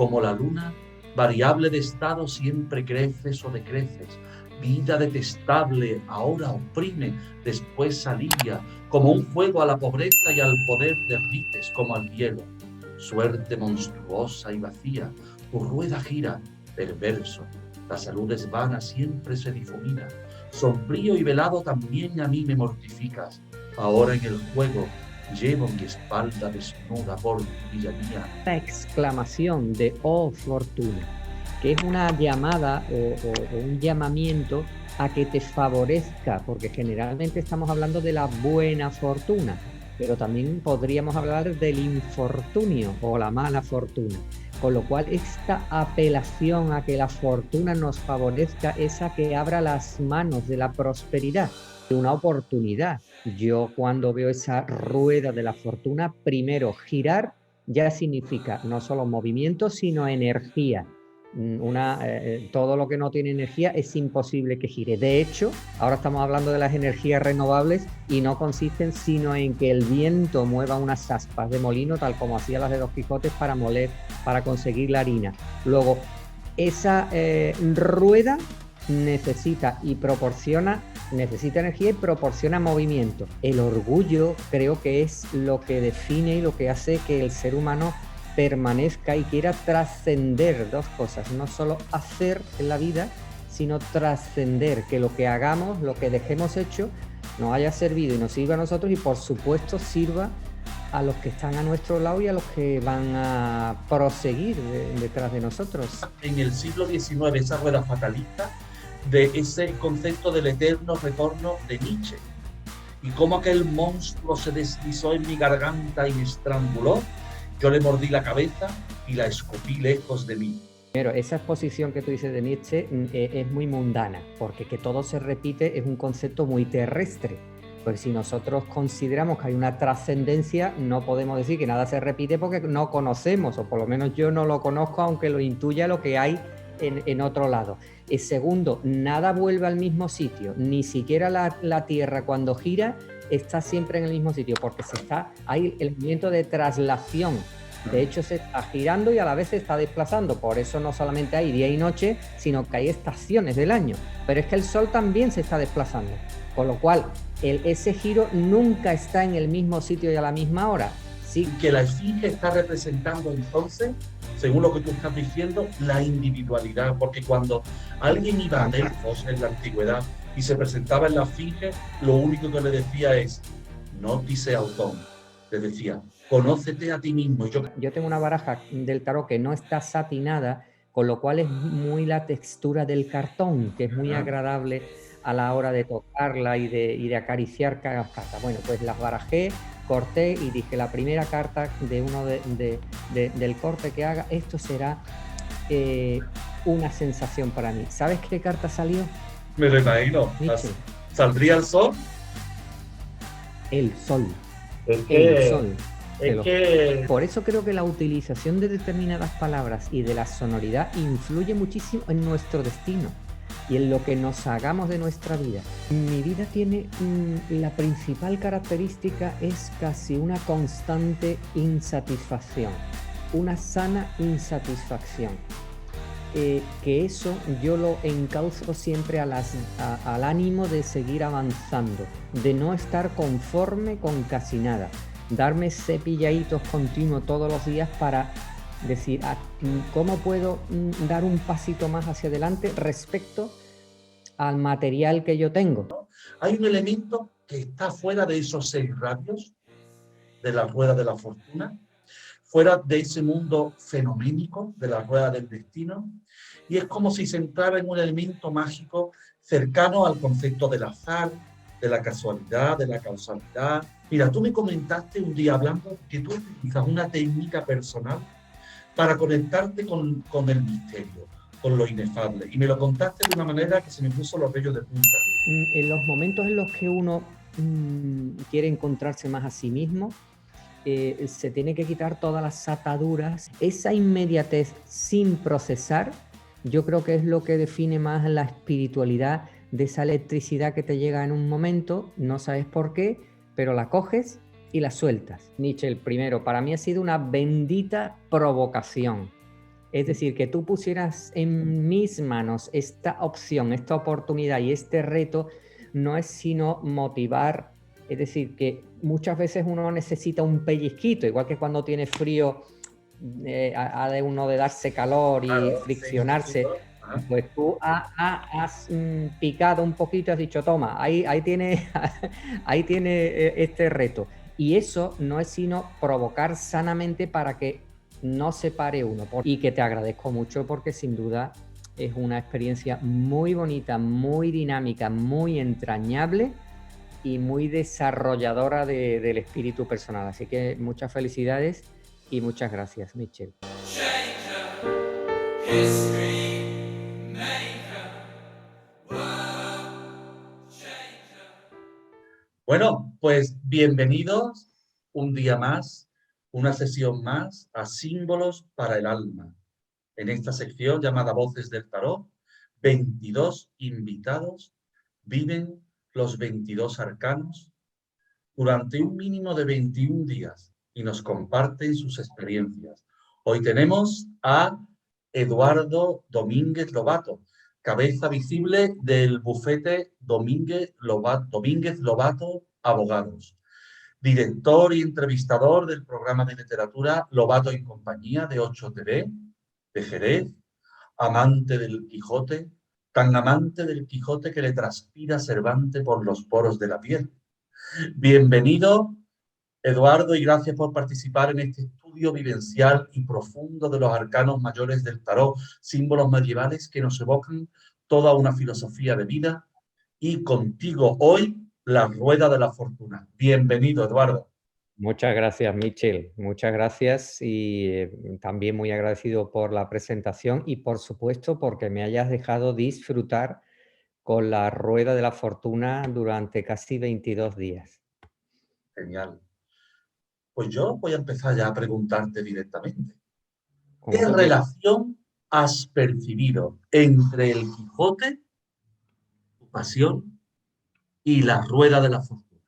Como la luna, variable de estado, siempre creces o decreces. Vida detestable, ahora oprime, después alivia. Como un fuego a la pobreza y al poder derrites como al hielo. Suerte monstruosa y vacía, tu rueda gira, perverso. La salud es vana, siempre se difumina. Sombrío y velado también a mí me mortificas. Ahora en el juego llevo mi espalda desnuda por tu villanía. La exclamación de "oh fortuna", que es una llamada o un llamamiento a que te favorezca, porque generalmente estamos hablando de la buena fortuna, pero también podríamos hablar del infortunio o la mala fortuna. Con lo cual, esta apelación a que la fortuna nos favorezca es a que abra las manos de la prosperidad, de una oportunidad. Yo cuando veo esa rueda de la fortuna, primero girar ya significa no solo movimiento, sino energía. Todo lo que no tiene energía es imposible que gire. De hecho, ahora estamos hablando de las energías renovables y no consisten sino en que el viento mueva unas aspas de molino, tal como hacía las de Don Quijote para moler, para conseguir la harina. Luego, esa rueda necesita energía y proporciona movimiento. El orgullo creo que es lo que define y lo que hace que el ser humano permanezca y quiera trascender dos cosas, no solo hacer en la vida, sino trascender, que lo que hagamos, lo que dejemos hecho, nos haya servido y nos sirva a nosotros y por supuesto sirva a los que están a nuestro lado y a los que van a proseguir detrás de nosotros. En el siglo XIX, esa rueda fatalista de ese concepto del eterno retorno de Nietzsche. Y cómo aquel monstruo se deslizó en mi garganta y me estranguló, yo le mordí la cabeza y la escupí lejos de mí. Pero esa exposición que tú dices de Nietzsche es muy mundana, porque que todo se repite es un concepto muy terrestre. Pues si nosotros consideramos que hay una trascendencia, no podemos decir que nada se repite porque no conocemos, o por lo menos yo no lo conozco, aunque lo intuya lo que hay en otro lado. Segundo, nada vuelve al mismo sitio, ni siquiera la Tierra cuando gira está siempre en el mismo sitio, porque hay el movimiento de traslación. De hecho, se está girando y a la vez se está desplazando. Por eso no solamente hay día y noche, sino que hay estaciones del año. Pero es que el Sol también se está desplazando. Con lo cual, ese giro nunca está en el mismo sitio y a la misma hora. Sí. Que la esfinge está representando entonces, según lo que tú estás diciendo, la individualidad. Porque cuando alguien iba a Delfos en la antigüedad y se presentaba en la esfinge, lo único que le decía es, no dice autón. Le decía, conócete a ti mismo. Yo tengo una baraja del tarot que no está satinada, con lo cual es muy la textura del cartón, que es muy agradable a la hora de tocarla y de acariciar cada carta. Bueno, pues las barajé, corté y dije, la primera carta de uno del corte que haga, esto será una sensación para mí. ¿Sabes qué carta salió? Me lo imagino. ¿Saldría el sol? El sol. El sol. Por eso creo que la utilización de determinadas palabras y de la sonoridad influye muchísimo en nuestro destino y en lo que nos hagamos de nuestra vida. Mi vida tiene la principal característica es casi una constante insatisfacción, una sana insatisfacción. Que eso yo lo encauzo siempre al ánimo de seguir avanzando, de no estar conforme con casi nada, darme cepilladitos continuos todos los días para decir cómo puedo dar un pasito más hacia adelante respecto al material que yo tengo. Hay un elemento que está fuera de esos 6 radios de la rueda de la fortuna, fuera de ese mundo fenoménico de la rueda del destino, y es como si se entrara en un elemento mágico cercano al concepto del azar, de la casualidad, de la causalidad. Mira, tú me comentaste un día hablando que tú utilizas una técnica personal para conectarte con el misterio, con lo inefable, y me lo contaste de una manera que se me puso los vellos de punta. En los momentos en los que uno quiere encontrarse más a sí mismo, se tiene que quitar todas las ataduras. Esa inmediatez sin procesar, yo creo que es lo que define más la espiritualidad, de esa electricidad que te llega en un momento, no sabes por qué, pero la coges y la sueltas. Nietzsche, el primero, para mí ha sido una bendita provocación. Es decir, que tú pusieras en mis manos esta opción, esta oportunidad y este reto no es sino motivar, es decir, que muchas veces uno necesita un pellizquito, igual que cuando tiene frío, ha de uno de darse calor y Claro, sí, friccionarse, ajá. pues tú has picado un poquito, has dicho, toma, ahí tiene, ahí tiene este reto. Y eso no es sino provocar sanamente para que no se pare uno. Y que te agradezco mucho porque sin duda es una experiencia muy bonita, muy dinámica, muy entrañable y muy desarrolladora del espíritu personal. Así que muchas felicidades y muchas gracias, Michel. Bueno, pues bienvenidos un día más, una sesión más a Símbolos para el Alma. En esta sección llamada Voces del Tarot, 22 invitados viven los 22 arcanos durante un mínimo de 21 días y nos comparten sus experiencias. Hoy tenemos a Eduardo Domínguez Lobato, cabeza visible del bufete Domínguez Lobato Abogados, director y entrevistador del programa de literatura Lobato y Compañía de 8TV, de Jerez, amante del Quijote, tan amante del Quijote que le transpira Cervantes por los poros de la piel. Bienvenido, Eduardo, y gracias por participar en este estudio vivencial y profundo de los arcanos mayores del tarot, símbolos medievales que nos evocan toda una filosofía de vida. Y contigo hoy, la rueda de la fortuna. Bienvenido, Eduardo. Muchas gracias, Michel. Muchas gracias y también muy agradecido por la presentación y por supuesto porque me hayas dejado disfrutar con la rueda de la fortuna durante casi 22 días. Genial. Pues yo voy a empezar ya a preguntarte directamente. Como ¿Qué tú quieras. relación has percibido entre el Quijote, tu pasión, y la rueda de la fortuna?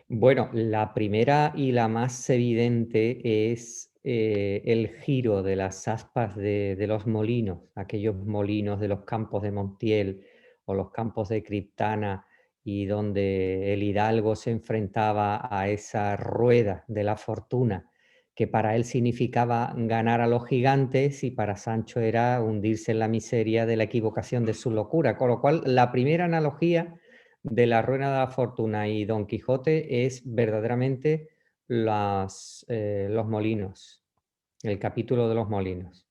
Bueno, la primera y la más evidente es el giro de las aspas de los molinos, aquellos molinos de los campos de Montiel o los campos de Criptana, y donde el hidalgo se enfrentaba a esa rueda de la fortuna, que para él significaba ganar a los gigantes y para Sancho era hundirse en la miseria de la equivocación de su locura. Con lo cual, la primera analogía de la rueda de la fortuna y Don Quijote es verdaderamente los molinos, el capítulo de los molinos.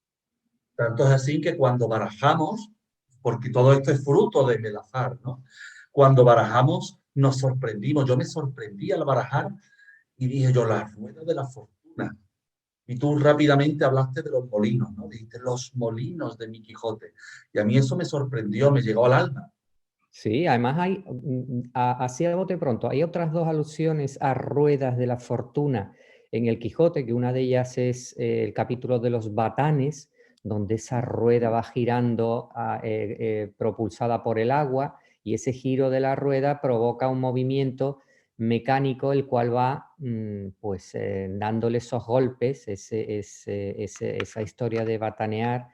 Tanto es así que cuando barajamos, porque todo esto es fruto del azar, ¿no? Cuando barajamos nos sorprendimos. Yo me sorprendí al barajar y dije yo, la rueda de la fortuna. Y tú rápidamente hablaste de los molinos, ¿no? Dijiste los molinos de mi Quijote. Y a mí eso me sorprendió, me llegó al alma. Sí, además hay, así a bote pronto, hay otras dos alusiones a ruedas de la fortuna en el Quijote, que una de ellas es el capítulo de los batanes, donde esa rueda va girando propulsada por el agua y ese giro de la rueda provoca un movimiento mecánico el cual va pues dándole esos golpes, esa historia de batanear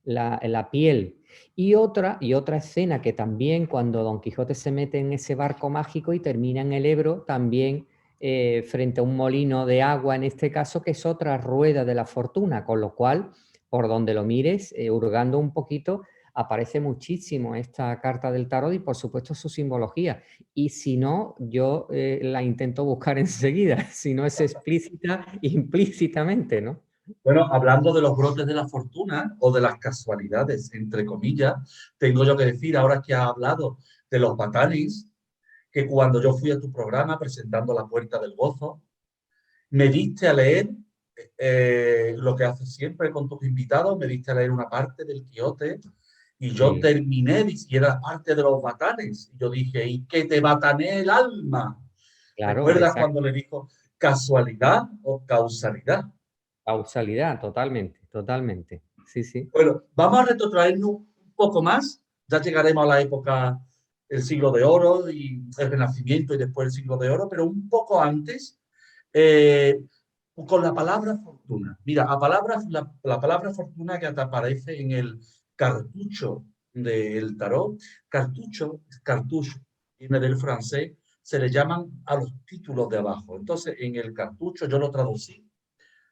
la piel. Y otra escena que también cuando Don Quijote se mete en ese barco mágico y termina en el Ebro, también frente a un molino de agua en este caso, que es otra rueda de la fortuna, con lo cual, por donde lo mires, hurgando un poquito, aparece muchísimo esta carta del tarot y por supuesto su simbología. Y si no, yo la intento buscar enseguida, si no es explícita, implícitamente, ¿no? Bueno, hablando de los brotes de la fortuna o de las casualidades, entre comillas, tengo yo que decir, ahora que has hablado de los batanes, que cuando yo fui a tu programa presentando La Puerta del Gozo, me diste a leer lo que haces siempre con tus invitados, me diste a leer una parte del Quijote y yo Sí, terminé, y era parte de los batanes. Y yo dije, ¿y que te batané el alma? claro, ¿Recuerdas exacto. cuando le dijo casualidad o causalidad? Causalidad, totalmente, totalmente. Sí, sí. Bueno, vamos a retrotraernos un poco más, ya llegaremos a la época del siglo de oro y el Renacimiento y después el siglo de oro, pero un poco antes, eh, con la palabra fortuna. Mira, la palabra fortuna que te aparece en el cartucho del tarot, cartouche, viene del francés, se le llaman a los títulos de abajo. Entonces, en el cartucho yo lo traducí.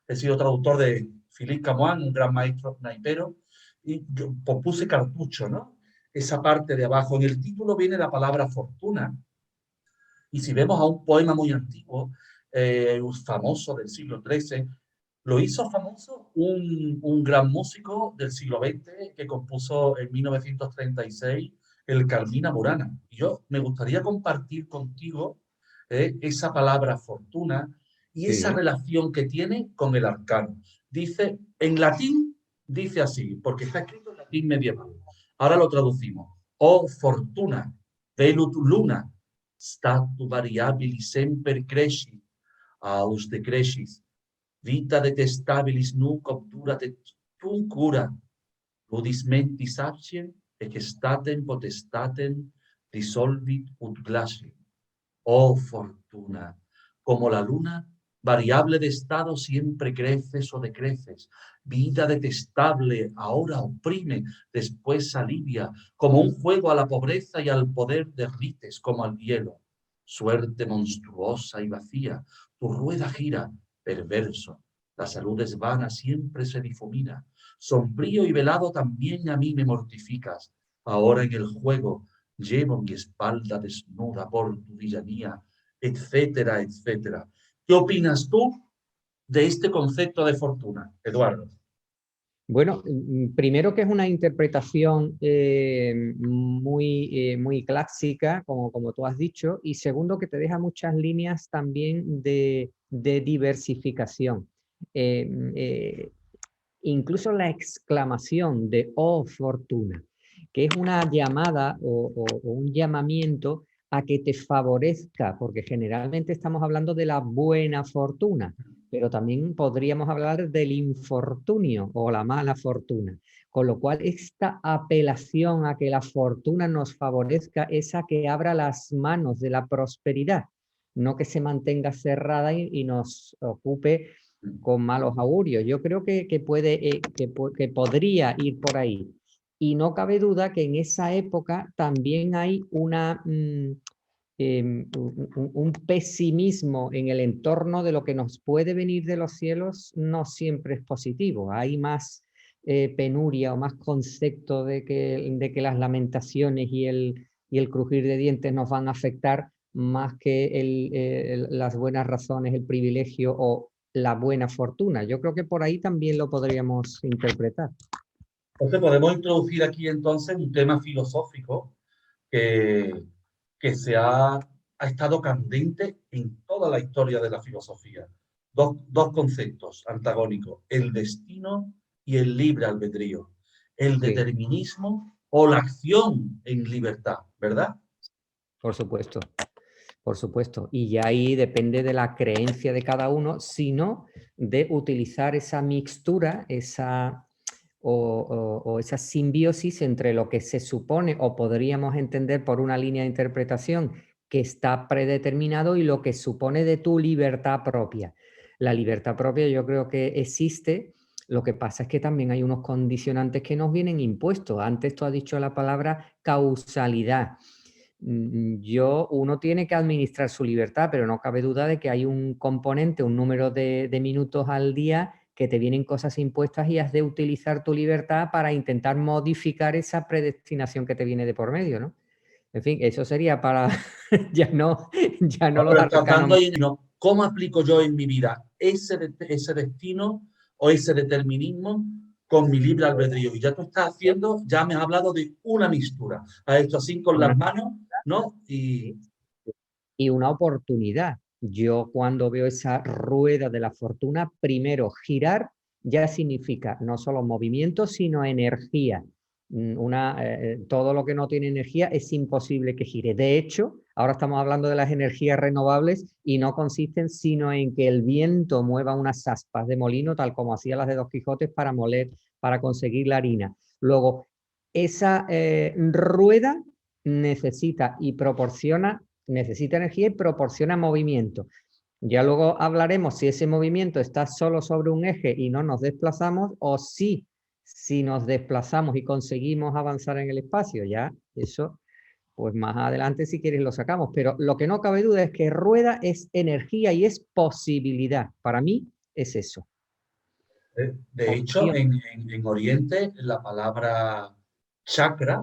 He sido traductor de Philippe Camoin, un gran maestro naipero, y yo puse cartucho, ¿no? Esa parte de abajo. En el título viene la palabra fortuna. Y si vemos a un poema muy antiguo, famoso del siglo XIII, lo hizo famoso un gran músico del siglo XX que compuso en 1936 el Carmina Burana. Y yo me gustaría compartir contigo esa palabra fortuna y esa Sí. relación que tiene con el arcano. Dice, en latín, dice así, porque está escrito en latín medieval. Ahora lo traducimos. Oh fortuna, velut luna, statu variabili semper cresci, aus decrescis, vita detestabilis nunc obdurat et tum cura, ludis mentis absciem, et statem potestatem dissolvit ut glacium. Oh fortuna, como la luna, variable de estado, siempre creces o decreces. Vida detestable, ahora oprime, después alivia. Como un juego a la pobreza y al poder derrites como al hielo. Suerte monstruosa y vacía, tu rueda gira, perverso. La salud es vana, siempre se difumina. Sombrío y velado también a mí me mortificas. Ahora en el juego llevo mi espalda desnuda por tu villanía, etcétera, etcétera. ¿Qué opinas tú de este concepto de fortuna, Eduardo? Bueno, primero que es una interpretación muy clásica, como tú has dicho, y segundo que te deja muchas líneas también de diversificación. Incluso la exclamación de "oh fortuna", que es una llamada o un llamamiento a que te favorezca, porque generalmente estamos hablando de la buena fortuna, pero también podríamos hablar del infortunio o la mala fortuna. Con lo cual, esta apelación a que la fortuna nos favorezca es a que abra las manos de la prosperidad, no que se mantenga cerrada y nos ocupe con malos augurios. Yo creo que podría ir por ahí. Y no cabe duda que en esa época también hay un pesimismo en el entorno de lo que nos puede venir de los cielos, no siempre es positivo. Hay más penuria o más concepto de que las lamentaciones y el crujir de dientes nos van a afectar más que las buenas razones, el privilegio o la buena fortuna. Yo creo que por ahí también lo podríamos interpretar. Entonces podemos introducir aquí entonces un tema filosófico que, que ha estado candente en toda la historia de la filosofía. Dos conceptos antagónicos, el destino y el libre albedrío, el Sí, determinismo o la acción en libertad, ¿verdad? por supuesto. Por supuesto, y ya ahí depende de la creencia de cada uno, sino de utilizar esa mixtura, o esa simbiosis entre lo que se supone o podríamos entender por una línea de interpretación que está predeterminado y lo que supone de tu libertad propia. La libertad propia yo creo que existe, lo que pasa es que también hay unos condicionantes que nos vienen impuestos. Antes tú has dicho la palabra causalidad. Uno tiene que administrar su libertad, pero no cabe duda de que hay un componente, un número de minutos al día que te vienen cosas impuestas y has de utilizar tu libertad para intentar modificar esa predestinación que te viene de por medio, ¿no? En fin, eso sería para ya no los Pero arcanos. tratando ahí, no, ¿cómo aplico yo en mi vida ese destino o ese determinismo con mi libre albedrío? Y ya tú estás haciendo, ya me has hablado de una mixtura. Has hecho así con Una, las manos, ¿no? Y y una oportunidad. Yo cuando veo esa rueda de la fortuna, primero girar ya significa no solo movimiento, sino energía. Todo lo que no tiene energía es imposible que gire. De hecho, ahora estamos hablando de las energías renovables y no consisten sino en que el viento mueva unas aspas de molino, tal como hacía las de Don Quijote para moler, para conseguir la harina. Luego, esa rueda necesita energía y proporciona movimiento. Ya luego hablaremos si ese movimiento está solo sobre un eje y no nos desplazamos, o si nos desplazamos y conseguimos avanzar en el espacio. Ya eso, pues más adelante si quieres lo sacamos. Pero lo que no cabe duda es que rueda es energía y es posibilidad. Para mí es eso. De hecho, Opción. en Oriente la palabra chakra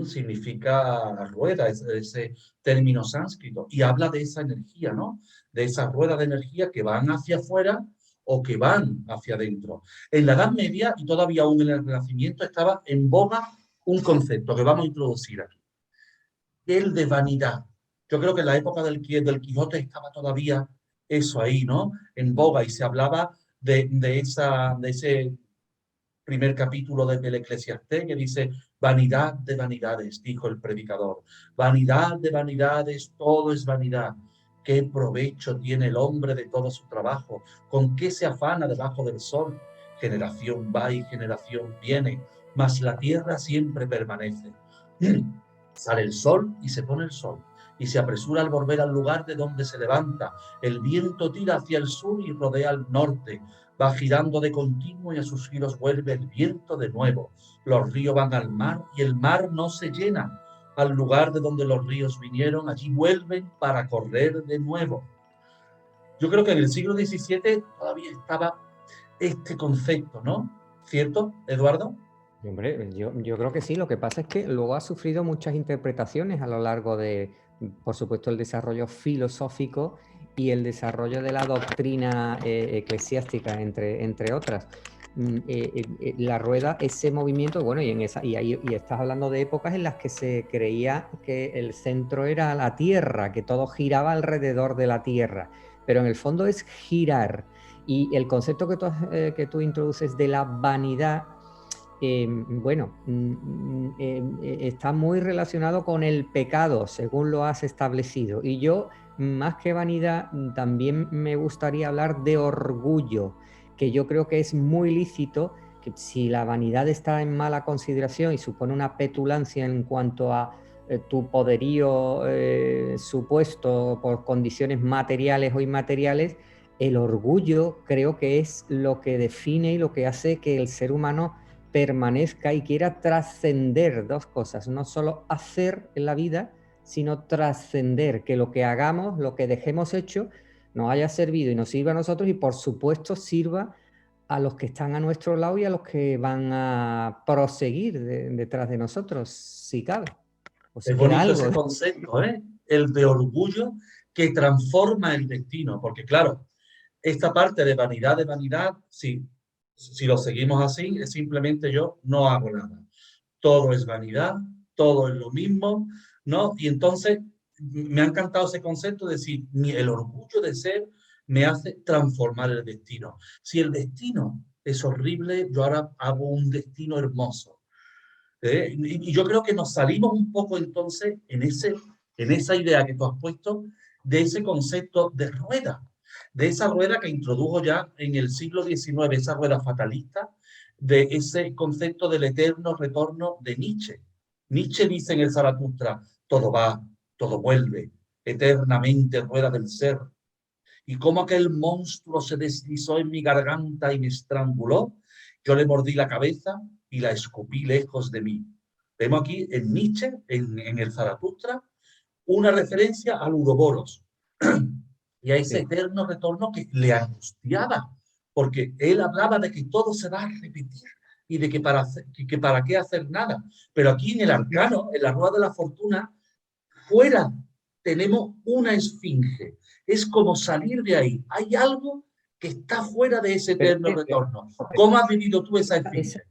significa rueda, ese término sánscrito, y habla de esa energía, ¿no? De esas ruedas de energía que van hacia afuera o que van hacia adentro. En la Edad Media y todavía aún en el Renacimiento estaba en boga un concepto que vamos a introducir aquí, el de vanidad. Yo creo que en la época del Quijote estaba todavía eso ahí, ¿no? En boga, y se hablaba de ese primer capítulo del Eclesiastés, que dice: vanidad de vanidades, dijo el predicador, vanidad de vanidades, todo es vanidad. ¿Qué provecho tiene el hombre de todo su trabajo? ¿Con qué se afana debajo del sol? Generación va y generación viene, mas la tierra siempre permanece. Sale el sol y se pone el sol, y se apresura al volver al lugar de donde se levanta. El viento tira hacia el sur y rodea al norte. Va girando de continuo y a sus giros vuelve el viento de nuevo. Los ríos van al mar y el mar no se llena. Al lugar de donde los ríos vinieron, allí vuelven para correr de nuevo. Yo creo que en el siglo XVII todavía estaba este concepto, ¿no? ¿Cierto, Eduardo? Hombre, yo creo que sí. Lo que pasa es que luego ha sufrido muchas interpretaciones a lo largo de, por supuesto, el desarrollo filosófico y el desarrollo de la doctrina eclesiástica, entre otras. La rueda, ese movimiento, bueno, y estás hablando de épocas en las que se creía que el centro era la Tierra, que todo giraba alrededor de la Tierra, pero en el fondo es girar. Y el concepto que tú introduces de la vanidad, está muy relacionado con el pecado, según lo has establecido. Y yo, más que vanidad, también me gustaría hablar de orgullo, que yo creo que es muy lícito, que si la vanidad está en mala consideración y supone una petulancia en cuanto a tu poderío supuesto por condiciones materiales o inmateriales, el orgullo creo que es lo que define y lo que hace que el ser humano permanezca y quiera trascender dos cosas, no solo hacer en la vida, sino trascender, que lo que hagamos, lo que dejemos hecho, nos haya servido y nos sirva a nosotros y por supuesto sirva a los que están a nuestro lado y a los que van a proseguir detrás de nosotros, si cabe. O si Es queda bonito algo. ese concepto, ¿eh? El de orgullo que transforma el destino, porque claro, esta parte de vanidad, sí, si lo seguimos así, es simplemente yo no hago nada. Todo es vanidad, todo es lo mismo, ¿no? Y entonces me ha encantado ese concepto de decir, el orgullo de ser me hace transformar el destino. Si el destino es horrible, yo ahora hago un destino hermoso. Y yo creo que nos salimos un poco entonces en esa idea que tú has puesto de ese concepto de esa rueda que introdujo ya en el siglo XIX, esa rueda fatalista, de ese concepto del eterno retorno de Nietzsche. Nietzsche dice en el Zaratustra: todo va, todo vuelve, eternamente rueda del ser. Y como aquel monstruo se deslizó en mi garganta y me estranguló, yo le mordí la cabeza y la escupí lejos de mí. Vemos aquí en Nietzsche, en el Zaratustra, una referencia al Uroboros y a ese Sí. eterno retorno que le angustiaba, porque él hablaba de que todo se va a repetir y de que para qué hacer nada. Pero aquí en el arcano, en la rueda de la fortuna, fuera tenemos una esfinge. Es como salir de ahí. Hay algo que está fuera de ese eterno retorno. ¿Cómo has vivido tú esa esfinge?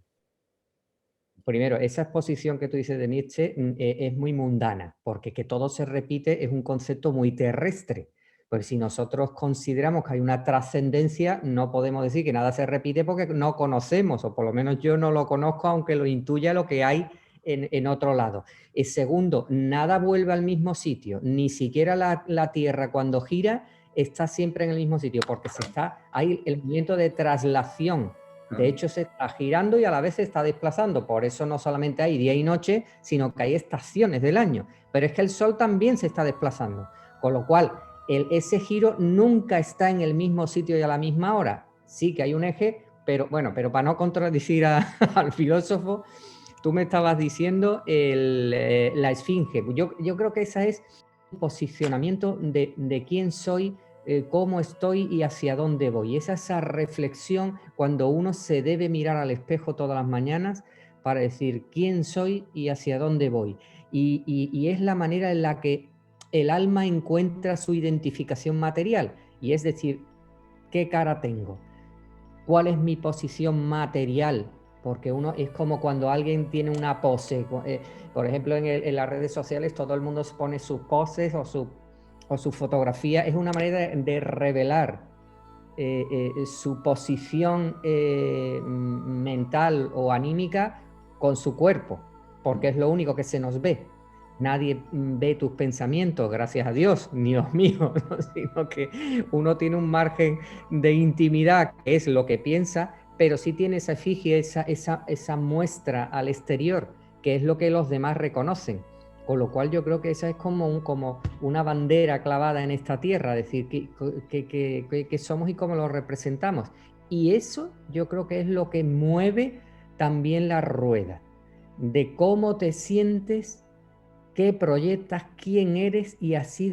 Primero, esa exposición que tú dices de Nietzsche es muy mundana, porque que todo se repite es un concepto muy terrestre. Pues si nosotros consideramos que hay una trascendencia, no podemos decir que nada se repite porque no conocemos, o por lo menos yo no lo conozco, aunque lo intuya lo que hay en otro lado. Y segundo, nada vuelve al mismo sitio, ni siquiera la Tierra cuando gira está siempre en el mismo sitio, porque hay el movimiento de traslación. De hecho, se está girando y a la vez se está desplazando. Por eso no solamente hay día y noche, sino que hay estaciones del año. Pero es que el Sol también se está desplazando. Con lo cual, ese giro nunca está en el mismo sitio y a la misma hora. Sí que hay un eje, pero bueno, pero para no contradecir al filósofo, tú me estabas diciendo la esfinge. Yo creo que esa es el posicionamiento de quién soy, cómo estoy y hacia dónde voy. Es esa reflexión cuando uno se debe mirar al espejo todas las mañanas para decir quién soy y hacia dónde voy. Y es la manera en la que el alma encuentra su identificación material, y es decir, ¿qué cara tengo? ¿Cuál es mi posición material? Porque uno es como cuando alguien tiene una pose. Por ejemplo, en las redes sociales todo el mundo pone sus poses o su fotografía. Es una manera de revelar su posición mental o anímica con su cuerpo, porque es lo único que se nos ve. Nadie ve tus pensamientos, gracias a Dios, ni los míos, ¿no? Sino que uno tiene un margen de intimidad, que es lo que piensa, pero sí tiene esa efigie, esa muestra al exterior, que es lo que los demás reconocen. Con lo cual yo creo que esa es como una bandera clavada en esta tierra, decir que somos y cómo lo representamos. Y eso yo creo que es lo que mueve también la rueda, de cómo te sientes, qué proyectas, quién eres, y así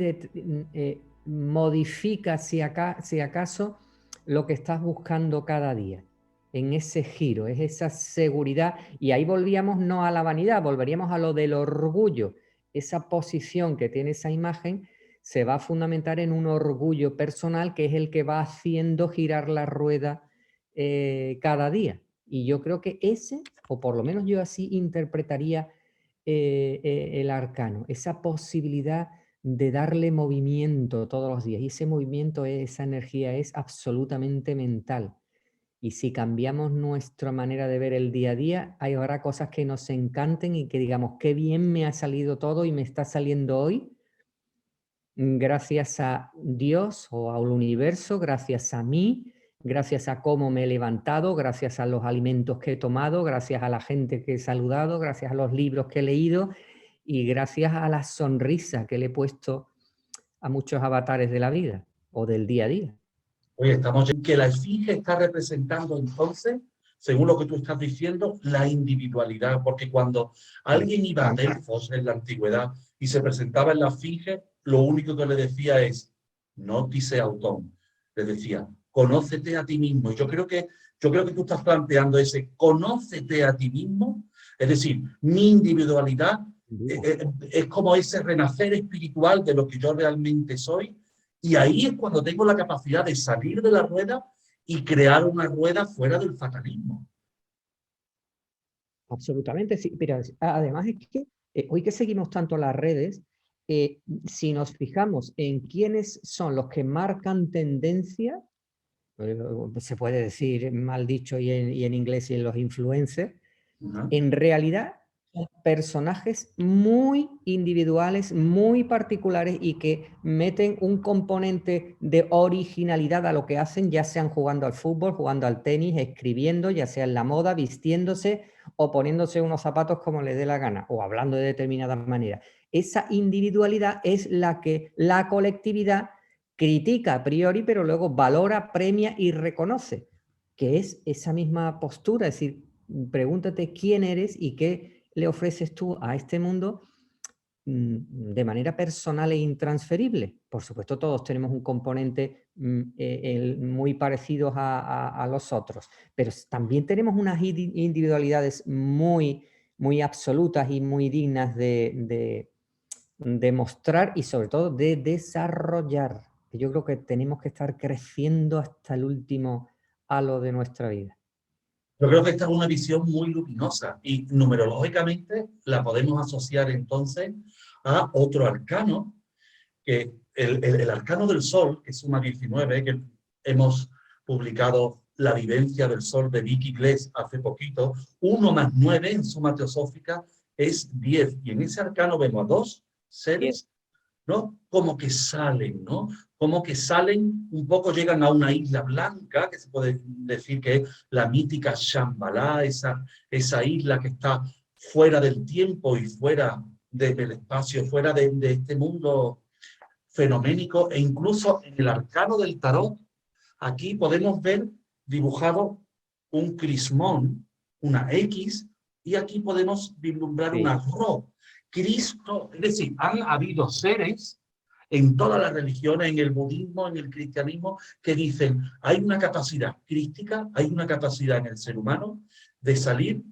modifica si acaso lo que estás buscando cada día. En ese giro, es esa seguridad, y ahí volvíamos no a la vanidad, volveríamos a lo del orgullo. Esa posición que tiene esa imagen se va a fundamentar en un orgullo personal que es el que va haciendo girar la rueda cada día. Y yo creo que ese, o por lo menos yo así interpretaría el arcano, esa posibilidad de darle movimiento todos los días. Y ese movimiento, esa energía es absolutamente mental. Y si cambiamos nuestra manera de ver el día a día, habrá cosas que nos encanten y que digamos, qué bien me ha salido todo y me está saliendo hoy, gracias a Dios o al universo, gracias a mí, gracias a cómo me he levantado, gracias a los alimentos que he tomado, gracias a la gente que he saludado, gracias a los libros que he leído y gracias a la sonrisa que le he puesto a muchos avatares de la vida o del día a día. Oye, estamos en que la esfinge está representando entonces, según lo que tú estás diciendo, la individualidad, porque cuando alguien iba a Delfos en la antigüedad y se presentaba en la esfinge, lo único que le decía es, no tise autón, le decía, conócete a ti mismo. Y yo creo que tú estás planteando ese, conócete a ti mismo, es decir, mi individualidad es como ese renacer espiritual de lo que yo realmente soy. Y ahí es cuando tengo la capacidad de salir de la rueda y crear una rueda fuera del fatalismo. Absolutamente, sí. Pero además es que hoy que seguimos tanto las redes, si nos fijamos en quiénes son los que marcan tendencia, se puede decir mal dicho y en inglés y en los influencers, en realidad son personajes muy individuales, muy particulares y que meten un componente de originalidad a lo que hacen, ya sean jugando al fútbol, jugando al tenis, escribiendo, ya sea en la moda, vistiéndose o poniéndose unos zapatos como les dé la gana o hablando de determinada manera. Esa individualidad es la que la colectividad critica a priori, pero luego valora, premia y reconoce, que es esa misma postura, es decir, pregúntate quién eres y qué le ofreces tú a este mundo de manera personal e intransferible. Por supuesto, todos tenemos un componente muy parecido a los otros, pero también tenemos unas individualidades muy, muy absolutas y muy dignas de mostrar y sobre todo de desarrollar. Yo creo que tenemos que estar creciendo hasta el último halo de nuestra vida. Yo creo que esta es una visión muy luminosa y numerológicamente la podemos asociar entonces a otro arcano, que el arcano del Sol, que suma 19, que hemos publicado La vivencia del Sol de Vicky Iglesias hace poquito, 1 más 9 en suma teosófica es 10. Y en ese arcano vemos a dos seres, ¿no? Como que salen, ¿no? Como que salen, un poco llegan a una isla blanca, que se puede decir que es la mítica Shambhala, esa isla que está fuera del tiempo y fuera del espacio, fuera de este mundo fenoménico, e incluso en el arcano del tarot, aquí podemos ver dibujado un crismón, una X, y aquí podemos vislumbrar una Rho. Cristo, es decir, han habido seres en todas las religiones, en el budismo, en el cristianismo, que dicen, hay una capacidad crística, hay una capacidad en el ser humano de salir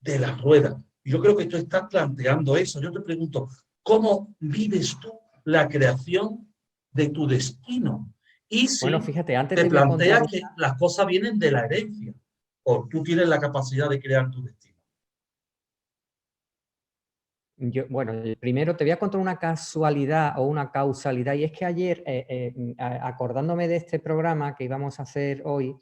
de la rueda. Y yo creo que tú estás planteando eso. Yo te pregunto, ¿cómo vives tú la creación de tu destino? Y si Bueno, fíjate, antes te te voy a contar planteas que las cosas vienen de la herencia, o tú tienes la capacidad de crear tu destino. Bueno, primero te voy a contar una casualidad o una causalidad, y es que ayer, acordándome de este programa que íbamos a hacer hoy,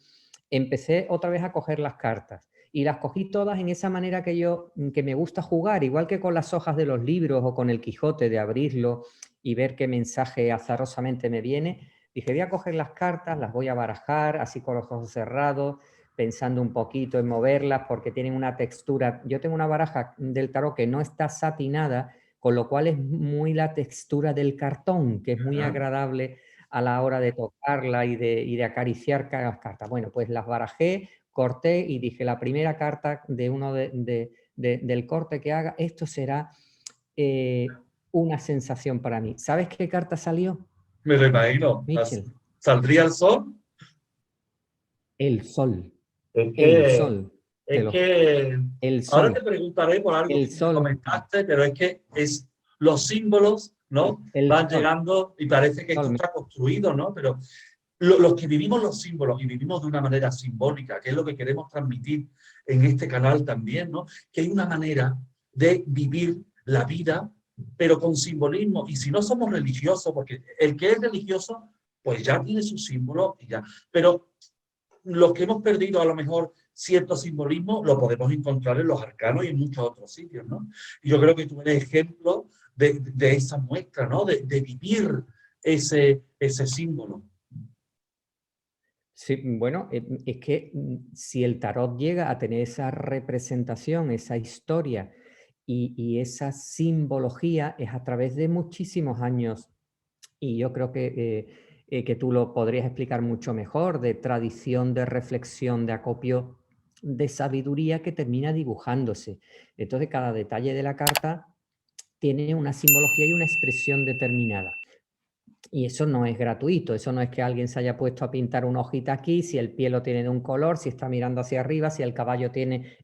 empecé otra vez a coger las cartas y las cogí todas en esa manera que me gusta jugar, igual que con las hojas de los libros o con el Quijote, de abrirlo y ver qué mensaje azarosamente me viene. Dije, voy a coger las cartas, las voy a barajar así con los ojos cerrados, pensando un poquito en moverlas porque tienen una textura. Yo tengo una baraja del tarot que no está satinada, con lo cual es muy la textura del cartón, que es muy agradable a la hora de tocarla y de acariciar cada carta. Bueno, pues las barajé, corté y dije, la primera carta de uno del corte que haga, esto será una sensación para mí. ¿Sabes qué carta salió? Me lo imagino. Michel, ¿Saldría el sol? el sol. Es El que, sol. es que El ahora te sol. preguntaré por algo El que me sol. comentaste, pero es que los símbolos, ¿no? El Van sol. llegando y parece que esto está construido, ¿no? Pero los que vivimos los símbolos y vivimos de una manera simbólica, que es lo que queremos transmitir en este canal también, ¿no? Que hay una manera de vivir la vida, pero con simbolismo. Y si no somos religiosos, porque el que es religioso, pues ya tiene su símbolo y ya. Pero los que hemos perdido a lo mejor cierto simbolismo, lo podemos encontrar en los arcanos y en muchos otros sitios, ¿no? Y yo creo que tú eres ejemplo de esa muestra, ¿no? De vivir ese símbolo. Sí, bueno, es que si el tarot llega a tener esa representación, esa historia y esa simbología, es a través de muchísimos años, y yo creo que tú lo podrías explicar mucho mejor, de tradición, de reflexión, de acopio, de sabiduría que termina dibujándose. Entonces, cada detalle de la carta tiene una simbología y una expresión determinada. Y eso no es gratuito, eso no es que alguien se haya puesto a pintar una hojita aquí, si el pie lo tiene de un color, si está mirando hacia arriba, si el caballo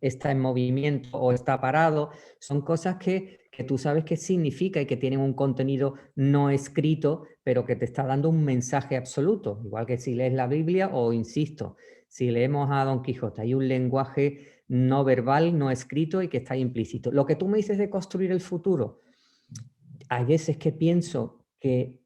está en movimiento o está parado. Son cosas que tú sabes qué significa y que tienen un contenido no escrito, pero que te está dando un mensaje absoluto. Igual que si lees la Biblia o, insisto, si leemos a Don Quijote, hay un lenguaje no verbal, no escrito y que está implícito. Lo que tú me dices de construir el futuro, hay veces que pienso que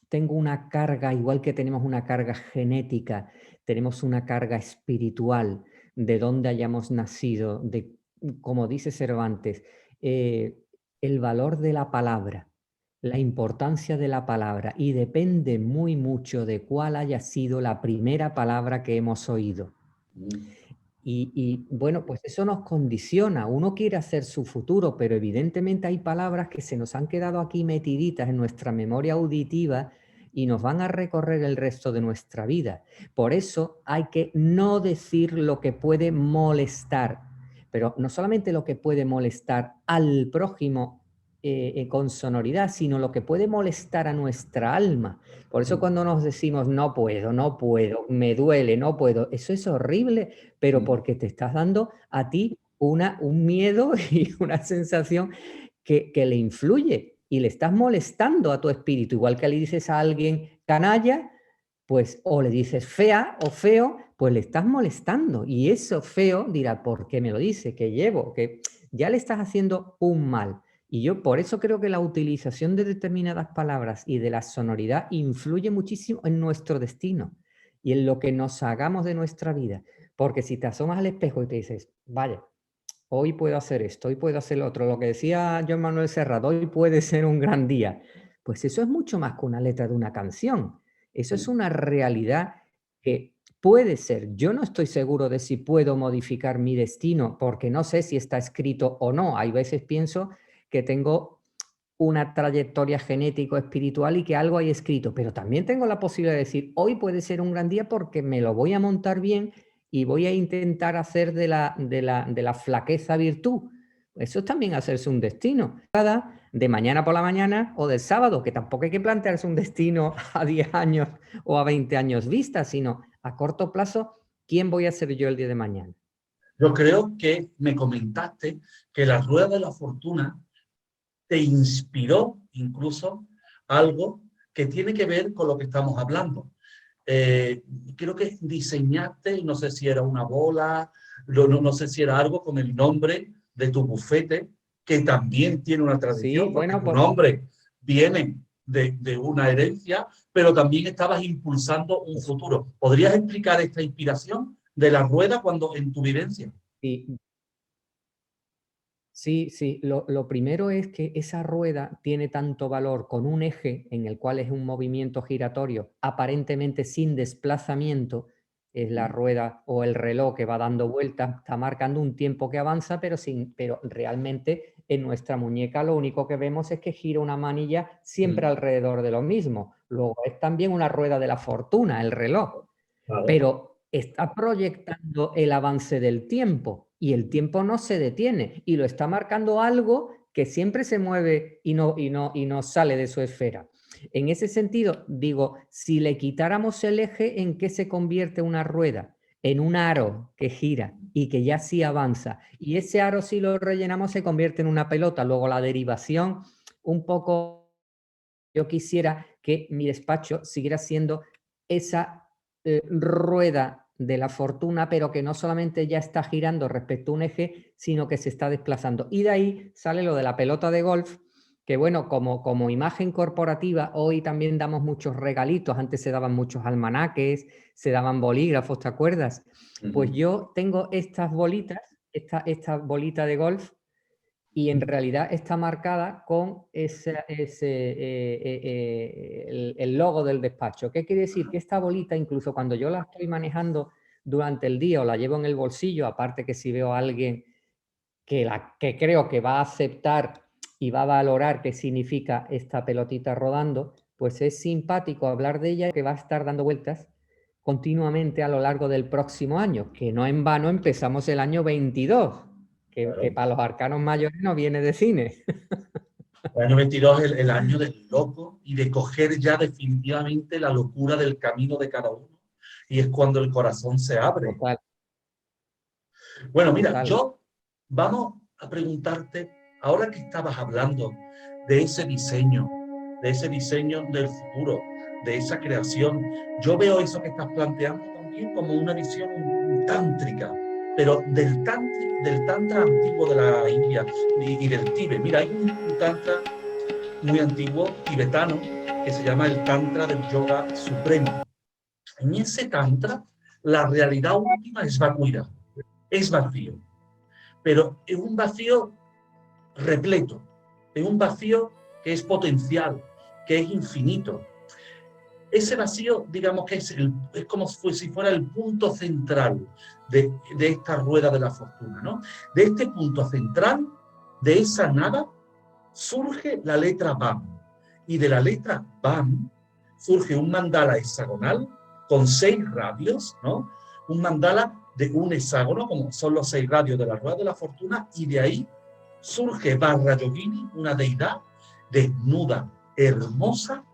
tengo una carga, igual que tenemos una carga genética, tenemos una carga espiritual de dónde hayamos nacido, de, como dice Cervantes, el valor de la palabra, la importancia de la palabra, y depende muy mucho de cuál haya sido la primera palabra que hemos oído. Y bueno, pues eso nos condiciona. Uno quiere hacer su futuro, pero evidentemente hay palabras que se nos han quedado aquí metiditas en nuestra memoria auditiva y nos van a recorrer el resto de nuestra vida. Por eso hay que no decir lo que puede molestar, pero no solamente lo que puede molestar al prójimo con sonoridad, sino lo que puede molestar a nuestra alma. Por eso cuando nos decimos no puedo, me duele, no puedo, eso es horrible, pero porque te estás dando a ti un miedo y una sensación que le influye y le estás molestando a tu espíritu. Igual que le dices a alguien canalla, pues o le dices fea o feo, pues le estás molestando. Y eso feo dirá, ¿por qué me lo dice? ¿Qué llevo? Que ya le estás haciendo un mal. Y yo por eso creo que la utilización de determinadas palabras y de la sonoridad influye muchísimo en nuestro destino y en lo que nos hagamos de nuestra vida. Porque si te asomas al espejo y te dices, vaya, hoy puedo hacer esto, hoy puedo hacer lo otro, lo que decía Joan Manuel Serrat, hoy puede ser un gran día, pues eso es mucho más que una letra de una canción. Eso es una realidad que puede ser. Yo no estoy seguro de si puedo modificar mi destino porque no sé si está escrito o no. Hay veces pienso que tengo una trayectoria genético-espiritual y que algo hay escrito, pero también tengo la posibilidad de decir, hoy puede ser un gran día porque me lo voy a montar bien y voy a intentar hacer de la flaqueza virtud. Eso es también hacerse un destino. De mañana por la mañana o del sábado, que tampoco hay que plantearse un destino a 10 años o a 20 años vista, sino a corto plazo, ¿quién voy a ser yo el día de mañana? Yo creo que me comentaste que la rueda de la fortuna te inspiró incluso algo que tiene que ver con lo que estamos hablando. Creo que diseñaste, no sé si era una bola, no sé si era algo con el nombre de tu bufete, que también tiene una tradición, Sí, porque bueno, tu pues nombre viene de una herencia, pero también estabas impulsando un futuro. ¿Podrías explicar esta inspiración de la rueda cuando en tu vivencia? sí, sí, sí. Lo primero es que esa rueda tiene tanto valor con un eje en el cual es un movimiento giratorio aparentemente sin desplazamiento, es la rueda o el reloj que va dando vueltas, está marcando un tiempo que avanza, pero realmente en nuestra muñeca lo único que vemos es que gira una manilla siempre alrededor de lo mismo. Luego es también una rueda de la fortuna, el reloj, Claro. pero está proyectando el avance del tiempo y el tiempo no se detiene y lo está marcando algo que siempre se mueve y no sale de su esfera. En ese sentido, digo, si le quitáramos el eje, ¿en qué se convierte una rueda? En un aro que gira y que ya sí avanza. Y ese aro, si lo rellenamos, se convierte en una pelota. Luego la derivación, un poco, yo quisiera que mi despacho siguiera siendo esa rueda de la fortuna, pero que no solamente ya está girando respecto a un eje, sino que se está desplazando. Y de ahí sale lo de la pelota de golf, que bueno, como imagen corporativa, hoy también damos muchos regalitos. Antes se daban muchos almanaques, se daban bolígrafos, ¿te acuerdas? Pues yo tengo estas bolitas, esta bolita de golf, y en realidad está marcada con el logo del despacho. ¿Qué quiere decir? Que esta bolita, incluso cuando yo la estoy manejando durante el día o la llevo en el bolsillo, aparte que si veo a alguien que creo que va a aceptar y va a valorar qué significa esta pelotita rodando, pues es simpático hablar de ella, que va a estar dando vueltas continuamente a lo largo del próximo año, que no en vano empezamos el año 22, que para los arcanos mayores no viene de cine. El año 22 es el año del loco y de coger ya definitivamente la locura del camino de cada uno. Y es cuando el corazón se abre. Total, Bueno, mira, total. vamos a preguntarte, ahora que estabas hablando de ese diseño del futuro, de esa creación, yo veo eso que estás planteando también como una visión tántrica, pero del tantra antiguo de la India y del Tíbet. Mira, hay un tantra muy antiguo tibetano que se llama el tantra del yoga supremo. En ese tantra, la realidad última es vacuidad, es vacío, pero es un vacío repleto, es un vacío que es potencial, que es infinito. Ese vacío, digamos que es como si fuera el punto central de esta rueda de la fortuna, ¿no? De este punto central, de esa nada, surge la letra BAM. Y de la letra BAM surge un mandala hexagonal con 6 radios, ¿no? Un mandala de un hexágono, como son los 6 radios de la rueda de la fortuna, y de ahí surge Barra Yogini, una deidad desnuda, hermosa,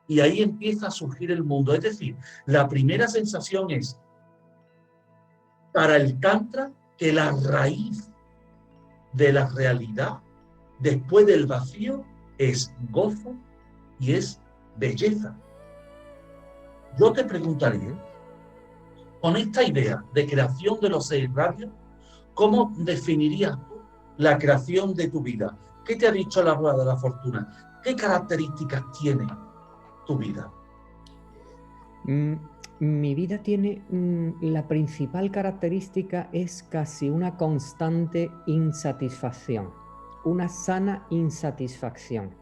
y ahí empieza a surgir el mundo. Es decir, la primera sensación es, para el Tantra, que la raíz de la realidad, después del vacío, es gozo y es belleza. Yo te preguntaría, con esta idea de creación de los 6 radios, ¿cómo definirías tú la creación de tu vida? ¿Qué te ha dicho la rueda de la fortuna? ¿Qué características tiene tu vida? Mi vida tiene, la principal característica es casi una constante insatisfacción, una sana insatisfacción.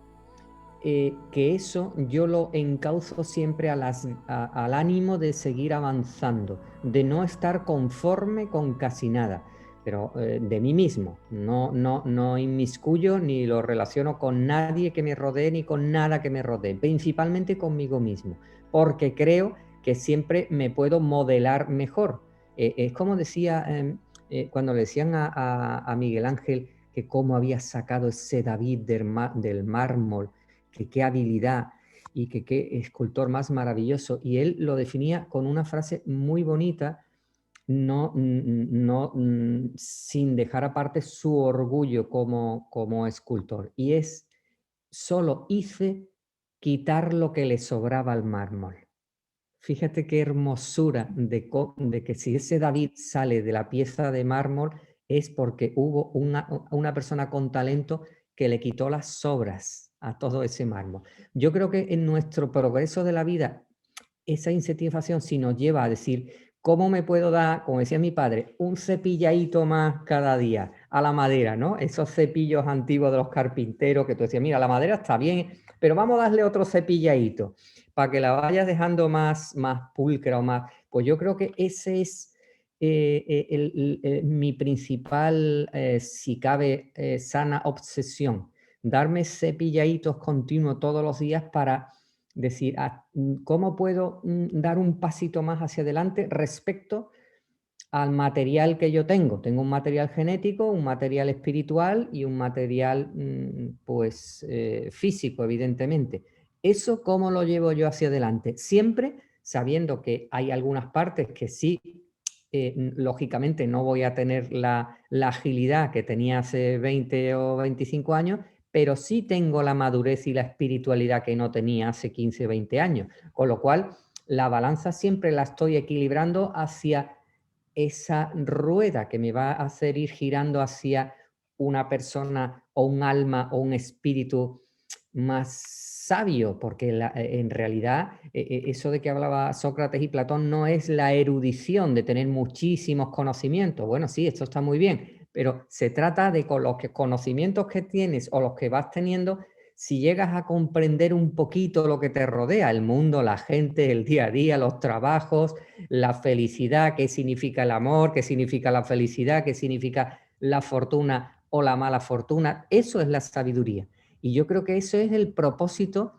Que eso yo lo encauzo siempre al ánimo de seguir avanzando, de no estar conforme con casi nada. pero de mí mismo. No inmiscuyo ni lo relaciono con nadie que me rodee ni con nada que me rodee, principalmente conmigo mismo, porque creo que siempre me puedo modelar mejor. Es como decía cuando le decían a Miguel Ángel que cómo había sacado ese David del mármol, que qué habilidad y que qué escultor más maravilloso. Y él lo definía con una frase muy bonita, sin dejar aparte su orgullo como escultor. Y es, solo hice quitar lo que le sobraba al mármol. Fíjate qué hermosura de que si ese David sale de la pieza de mármol es porque hubo una persona con talento que le quitó las sobras a todo ese mármol. Yo creo que en nuestro progreso de la vida, esa insatisfacción sí nos lleva a decir, ¿cómo me puedo dar, como decía mi padre, un cepilladito más cada día a la madera, ¿no? Esos cepillos antiguos de los carpinteros que tú decías, mira, la madera está bien, pero vamos a darle otro cepilladito para que la vayas dejando más pulcra o más. Pues yo creo que ese es mi principal, si cabe, sana obsesión. Darme cepilladitos continuos todos los días para decir, ¿cómo puedo dar un pasito más hacia adelante respecto al material que yo tengo? Tengo un material genético, un material espiritual y un material pues físico, evidentemente. ¿Eso cómo lo llevo yo hacia adelante? Siempre sabiendo que hay algunas partes que sí, lógicamente no voy a tener la agilidad que tenía hace 20 o 25 años, pero sí tengo la madurez y la espiritualidad que no tenía hace 15 o 20 años. Con lo cual, la balanza siempre la estoy equilibrando hacia esa rueda que me va a hacer ir girando hacia una persona o un alma o un espíritu más sabio, porque en realidad eso de que hablaba Sócrates y Platón no es la erudición de tener muchísimos conocimientos. Bueno, sí, esto está muy bien, pero se trata de con los conocimientos que tienes o los que vas teniendo, si llegas a comprender un poquito lo que te rodea, el mundo, la gente, el día a día, los trabajos, la felicidad, qué significa el amor, qué significa la felicidad, qué significa la fortuna o la mala fortuna, eso es la sabiduría. Y yo creo que eso es el propósito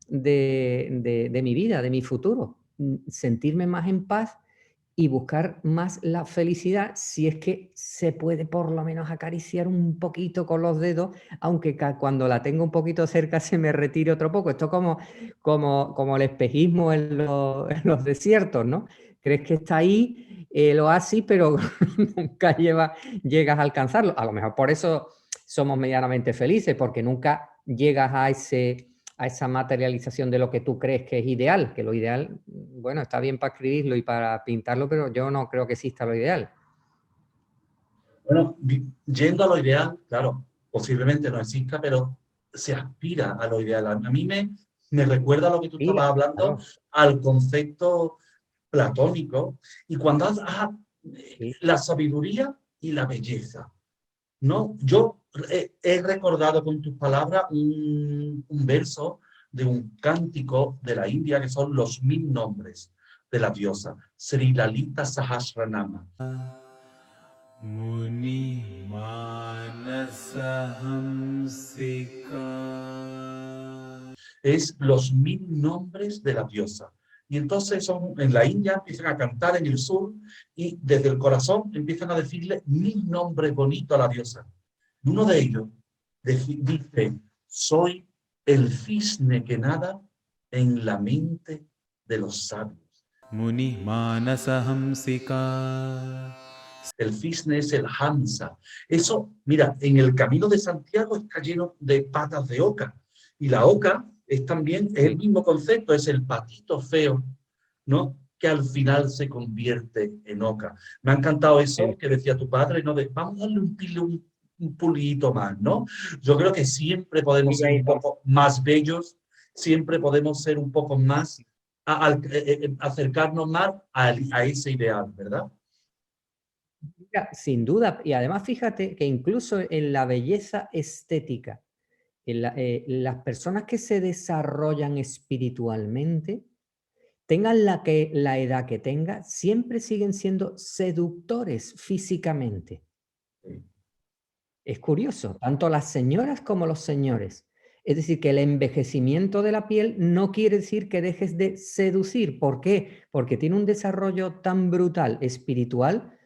de mi vida, de mi futuro, sentirme más en paz y buscar más la felicidad, si es que se puede por lo menos acariciar un poquito con los dedos, aunque cuando la tengo un poquito cerca se me retire otro poco. Esto como el espejismo en los desiertos, ¿no? Crees que está ahí el oasis, pero nunca llegas a alcanzarlo. A lo mejor por eso somos medianamente felices, porque nunca llegas a esa materialización de lo que tú crees que es ideal, que lo ideal, bueno, está bien para escribirlo y para pintarlo, pero yo no creo que exista lo ideal. Bueno, yendo a lo ideal, claro, posiblemente no exista, pero se aspira a lo ideal. A mí me recuerda lo que tú Sí, estabas hablando claro, al concepto platónico y cuando sí. la sabiduría y la belleza, ¿no? Yo he recordado con tus palabras un verso de un cántico de la India que son los 1000 nombres de la diosa, Sri Lalita Sahasranama. Muni Manasa Hamsika. Es los 1000 nombres de la diosa. Y entonces en la India empiezan a cantar en el sur y desde el corazón empiezan a decirle 1000 nombres bonitos a la diosa. Y uno de ellos dice, soy el cisne que nada en la mente de los sabios. Muni Manasa Hamsika. El cisne es el Hansa. Eso, mira, en el camino de Santiago está lleno de patas de oca. Y la oca es también es el Sí. mismo concepto, es el patito feo, ¿no? Que al final se convierte en oca. Me ha encantado eso que decía tu padre, ¿no? Vamos a darle un pulito más, ¿no? Yo creo que siempre podemos ser un poco más bellos, siempre podemos ser un poco más, acercarnos más a ese ideal, ¿verdad? Mira, sin duda, y además fíjate que incluso en la belleza estética, las personas que se desarrollan espiritualmente, tengan la edad que tengan, siempre siguen siendo seductores físicamente. Es curioso, tanto las señoras como los señores. Es decir, que el envejecimiento de la piel no quiere decir que dejes de seducir. ¿Por qué? Porque tiene un desarrollo tan brutal espiritual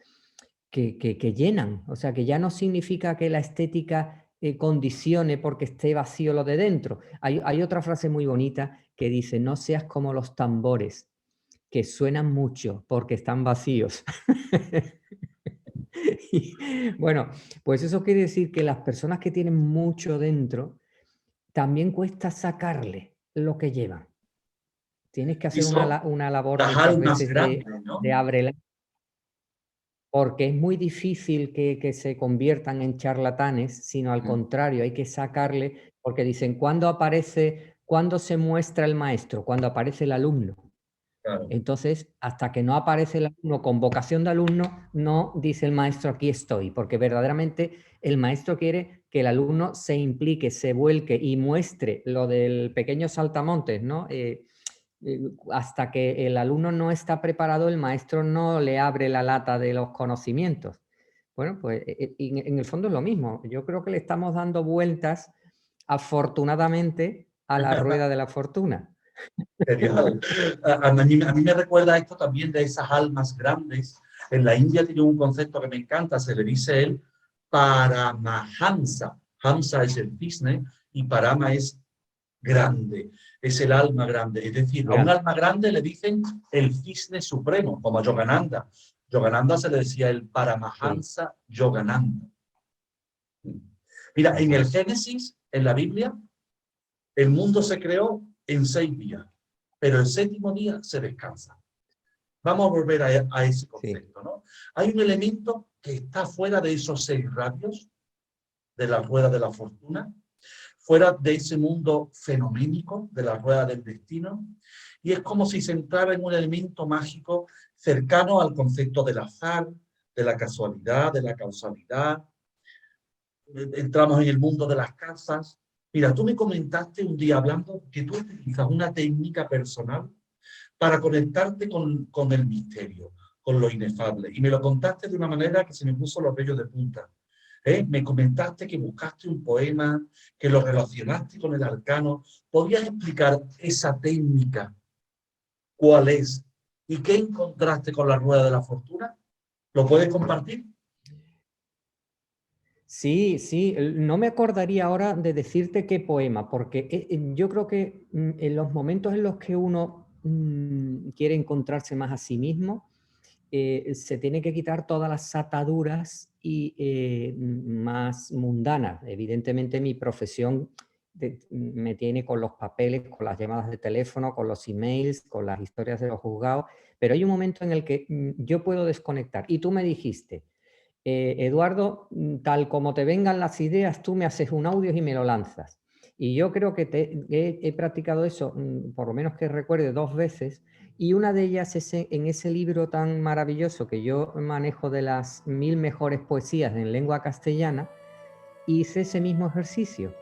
que llenan. O sea, que ya no significa que la estética condicione porque esté vacío lo de dentro. Hay otra frase muy bonita que dice, no seas como los tambores, que suenan mucho porque están vacíos. Y, bueno, pues eso quiere decir que las personas que tienen mucho dentro, también cuesta sacarle lo que llevan. Tienes que Y hacer son una labor las muchas almas veces grandes, ¿no? de ábrela, porque es muy difícil que se conviertan en charlatanes, sino al contrario, hay que sacarle, porque dicen, ¿cuándo se muestra el maestro? Cuando aparece el alumno. Claro. Entonces, hasta que no aparece el alumno con vocación de alumno, no dice el maestro, aquí estoy, porque verdaderamente el maestro quiere que el alumno se implique, se vuelque y muestre lo del pequeño saltamontes, ¿no? Hasta que el alumno no está preparado, el maestro no le abre la lata de los conocimientos. Bueno, pues en el fondo es lo mismo. Yo creo que le estamos dando vueltas, afortunadamente, a la rueda de la fortuna. Genial. A mí me recuerda esto también de esas almas grandes. En la India tiene un concepto que me encanta, se le dice el Paramahamsa. Hamsa es el cisne y Parama es grande, es el alma grande. Es decir, a un alma grande le dicen el cisne supremo, como a Yogananda. Yogananda se le decía el Paramahamsa Yogananda. Mira, en el Génesis, en la Biblia, el mundo se creó en 6 días, pero el 7º día se descansa. Vamos a volver a ese concepto, ¿no? Hay un elemento que está fuera de esos 6 radios, de la rueda de la fortuna, fuera de ese mundo fenoménico, de la rueda del destino, y es como si se entrara en un elemento mágico cercano al concepto del azar, de la casualidad, de la causalidad. Entramos en el mundo de las casas. Mira, tú me comentaste un día hablando que tú utilizas una técnica personal para conectarte con el misterio, con lo inefable. Y me lo contaste de una manera que se me puso los vellos de punta. Me comentaste que buscaste un poema, que lo relacionaste con el arcano. ¿Podrías explicar esa técnica? ¿Cuál es? ¿Y qué encontraste con la rueda de la fortuna? ¿Lo puedes compartir? Sí, sí, no me acordaría ahora de decirte qué poema, porque yo creo que en los momentos en los que uno quiere encontrarse más a sí mismo, se tiene que quitar todas las ataduras y más mundanas. Evidentemente mi profesión me tiene con los papeles, con las llamadas de teléfono, con los emails, con las historias de los juzgados, pero hay un momento en el que yo puedo desconectar. Y tú me dijiste, Eduardo, tal como te vengan las ideas, tú me haces un audio y me lo lanzas. Y yo creo que he practicado eso, por lo menos que recuerde 2 veces, y una de ellas es en ese libro tan maravilloso que yo manejo de las 1000 mejores poesías en lengua castellana, hice ese mismo ejercicio,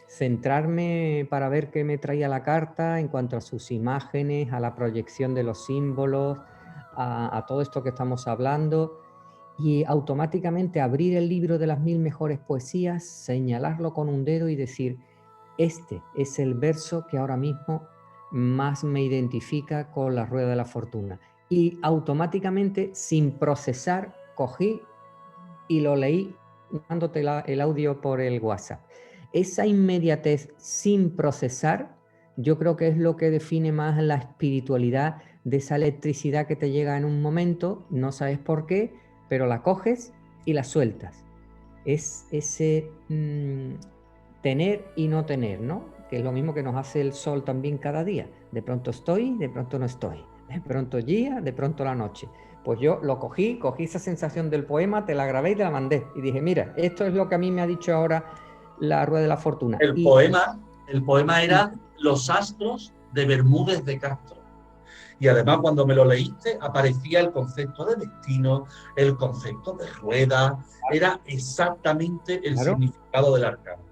centrarme para ver qué me traía la carta en cuanto a sus imágenes, a la proyección de los símbolos, a todo esto que estamos hablando, y automáticamente abrir el libro de las 1000 mejores poesías, señalarlo con un dedo y decir, este es el verso que ahora mismo más me identifica con la rueda de la fortuna. Y automáticamente, sin procesar, cogí y lo leí dándote el audio por el WhatsApp. Esa inmediatez sin procesar, yo creo que es lo que define más la espiritualidad de esa electricidad que te llega en un momento, no sabes por qué, pero la coges y la sueltas. Es ese tener y no tener, ¿no? Que es lo mismo que nos hace el sol también cada día. De pronto estoy, de pronto no estoy. De pronto día, de pronto la noche. Pues yo lo cogí esa sensación del poema, te la grabé y te la mandé. Y dije, mira, esto es lo que a mí me ha dicho ahora la rueda de la fortuna. El poema era Los astros de Bermúdez de Castro. Y además cuando me lo leíste aparecía el concepto de destino, el concepto de rueda, era exactamente el significado del arcano.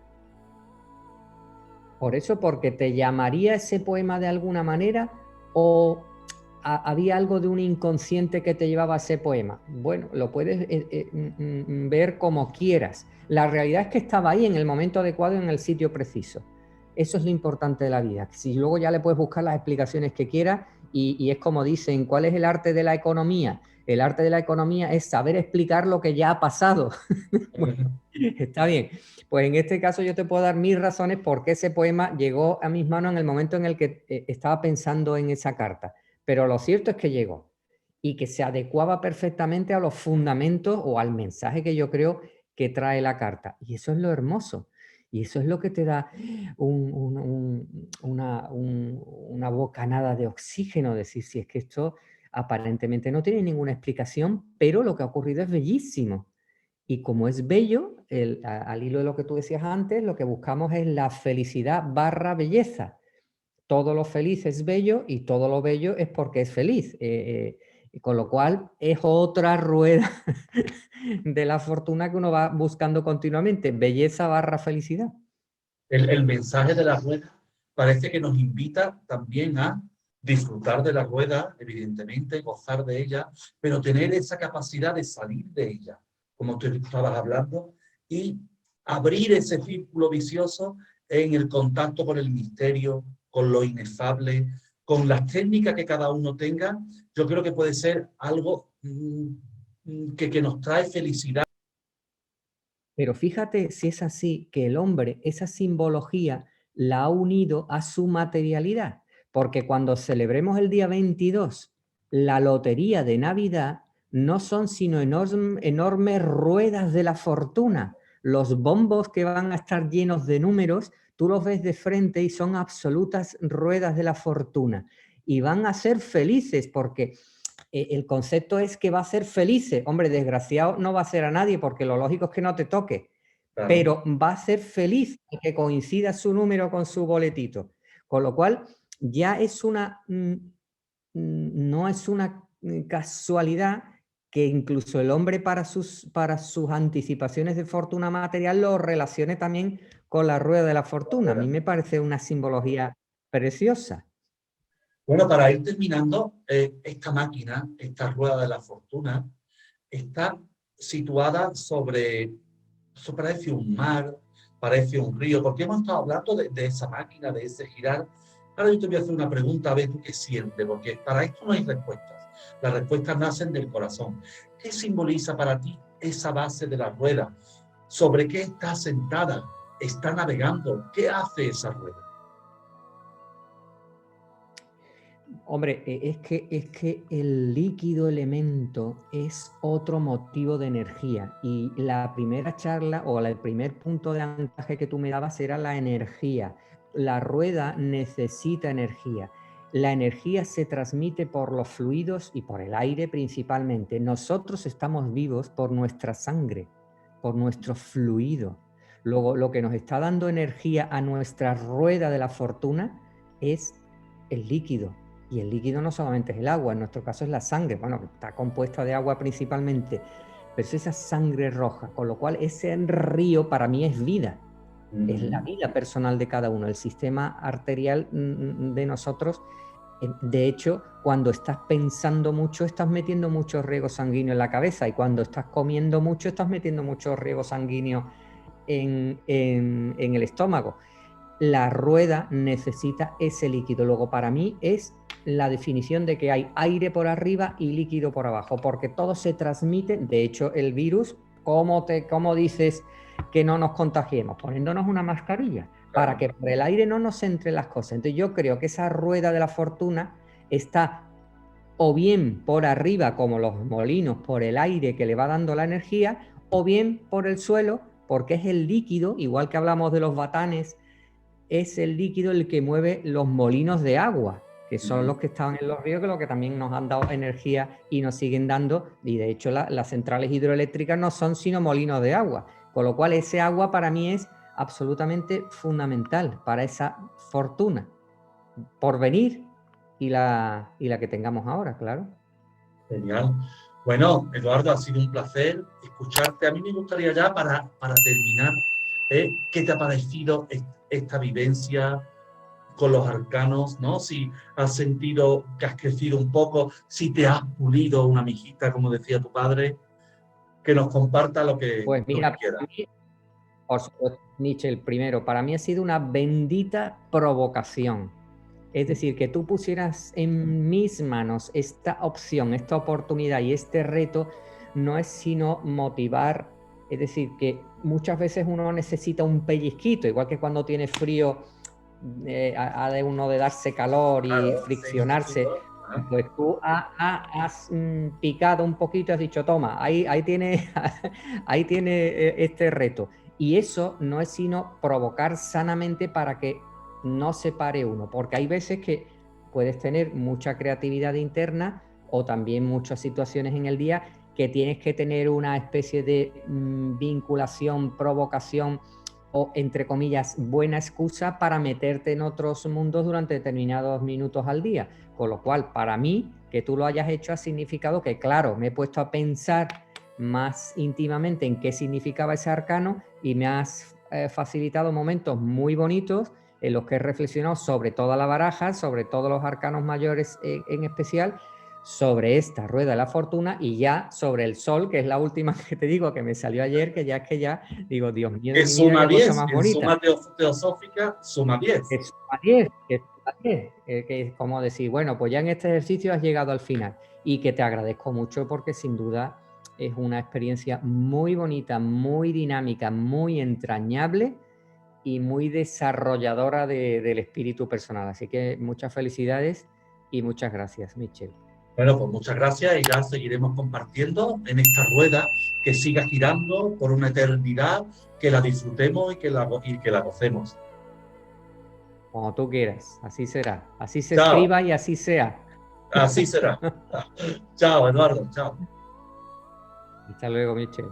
Por eso, porque te llamaría ese poema de alguna manera o había algo de un inconsciente que te llevaba a ese poema. Bueno, lo puedes ver como quieras, La realidad es que estaba ahí en el momento adecuado, en el sitio preciso. Eso es lo importante de la vida. Si luego ya le puedes buscar las explicaciones que quieras y es como dicen, ¿cuál es el arte de la economía? El arte de la economía es saber explicar lo que ya ha pasado. Bueno, está bien. Pues en este caso yo te puedo dar mis razones por qué ese poema llegó a mis manos en el momento en el que estaba pensando en esa carta. Pero lo cierto es que llegó y que se adecuaba perfectamente a los fundamentos o al mensaje que yo creo que trae la carta. Y eso es lo hermoso. Y eso es lo que te da una bocanada de oxígeno, decir, si es que esto aparentemente no tiene ninguna explicación, pero lo que ha ocurrido es bellísimo. Y como es bello, al hilo de lo que tú decías antes, lo que buscamos es la felicidad barra belleza. Todo lo feliz es bello y todo lo bello es porque es feliz. Con lo cual es otra rueda de la fortuna que uno va buscando continuamente. Belleza barra felicidad. El mensaje de la rueda parece que nos invita también a disfrutar de la rueda, evidentemente, gozar de ella, pero tener esa capacidad de salir de ella, como tú estabas hablando, y abrir ese círculo vicioso en el contacto con el misterio, con lo inefable, con las técnicas que cada uno tenga. Yo creo que puede ser algo que nos trae felicidad. Pero fíjate si es así, que el hombre esa simbología la ha unido a su materialidad, porque cuando celebremos el día 22 la lotería de Navidad, no son sino enormes ruedas de la fortuna. Los bombos que van a estar llenos de números, tú los ves de frente y son absolutas ruedas de la fortuna. Y van a ser felices porque el concepto es que va a ser felices. Hombre, desgraciado no va a ser a nadie porque lo lógico es que no te toque, Claro. pero va a ser feliz que coincida su número con su boletito. Con lo cual ya es no es una casualidad que incluso el hombre para sus anticipaciones de fortuna material lo relacione también con la rueda de la fortuna. A mí me parece una simbología preciosa. Bueno, para ir terminando, esta máquina, esta rueda de la fortuna, está situada sobre, eso parece un mar, parece un río, porque hemos estado hablando de esa máquina, de ese girar. Ahora yo te voy a hacer una pregunta, a ver tú qué sientes, porque para esto no hay respuestas. Las respuestas nacen del corazón. ¿Qué simboliza para ti esa base de la rueda? ¿Sobre qué está sentada? ¿Está navegando? ¿Qué hace esa rueda? Hombre, es que el líquido elemento es otro motivo de energía y la primera charla o el primer punto de anclaje que tú me dabas era la energía. La rueda necesita energía. La energía se transmite por los fluidos y por el aire principalmente. Nosotros estamos vivos por nuestra sangre, por nuestro fluido. Luego, lo que nos está dando energía a nuestra rueda de la fortuna es el líquido. Y el líquido no solamente es el agua, en nuestro caso es la sangre. Bueno, está compuesta de agua principalmente, pero es esa sangre roja, con lo cual ese río para mí es vida. Es la vida personal de cada uno, el sistema arterial de nosotros. De hecho, cuando estás pensando mucho, estás metiendo mucho riego sanguíneo en la cabeza, y cuando estás comiendo mucho, estás metiendo mucho riego sanguíneo en el estómago. La rueda necesita ese líquido. Luego, para mí es la definición de que hay aire por arriba y líquido por abajo, porque todo se transmite. De hecho, el virus, ¿cómo dices que no nos contagiemos? Poniéndonos una mascarilla, para que por el aire no nos entren las cosas. Entonces yo creo que esa rueda de la fortuna está o bien por arriba, como los molinos, por el aire que le va dando la energía, o bien por el suelo, porque es el líquido, igual que hablamos de los batanes, es el líquido el que mueve los molinos de agua, que son los que estaban en los ríos, que lo que también nos han dado energía y nos siguen dando, y de hecho las centrales hidroeléctricas no son sino molinos de agua, con lo cual ese agua para mí es absolutamente fundamental para esa fortuna por venir y la que tengamos ahora, claro. Genial. Bueno, Eduardo, ha sido un placer escucharte. A mí me gustaría ya para terminar, ¿qué te ha parecido esta vivencia con los arcanos, ¿no? Si has sentido que has crecido un poco, si te has pulido una mijita, como decía tu padre, que nos comparta lo que, pues mira, lo que quieras. Por supuesto, Michel, primero, para mí ha sido una bendita provocación. Es decir, que tú pusieras en mis manos esta opción, esta oportunidad y este reto no es sino motivar. Es decir, que muchas veces uno necesita un pellizquito, igual que cuando tiene frío, ha de uno de darse calor y Claro, friccionarse. sí, Pues tú has picado un poquito, has dicho, toma, ahí tiene, ahí tiene este reto. Y eso no es sino provocar sanamente para que no se pare uno, porque hay veces que puedes tener mucha creatividad interna o también muchas situaciones en el día que tienes que tener una especie de vinculación, provocación o, entre comillas, buena excusa para meterte en otros mundos durante determinados minutos al día. Con lo cual, para mí, que tú lo hayas hecho ha significado que, claro, me he puesto a pensar más íntimamente en qué significaba ese arcano y me has facilitado momentos muy bonitos en los que he reflexionado sobre toda la baraja, sobre todos los arcanos mayores en especial, sobre esta rueda de la fortuna y ya sobre el sol, que es la última que te digo que me salió ayer, que ya digo, Dios mío de que mi vida, suma qué cosa 10, más en bonita. suma teosófica suma 10. Que suma 10, que es como decir, bueno, pues ya en este ejercicio has llegado al final y que te agradezco mucho porque sin duda es una experiencia muy bonita, muy dinámica, muy entrañable y muy desarrolladora del espíritu personal. Así que muchas felicidades y muchas gracias, Michel. Bueno, pues muchas gracias y ya seguiremos compartiendo en esta rueda que siga girando por una eternidad, que la disfrutemos y que la gocemos. Como tú quieras, así será. Así se Chao, escriba y así sea. así será. Chao, Eduardo, chao. Hasta luego, Michel.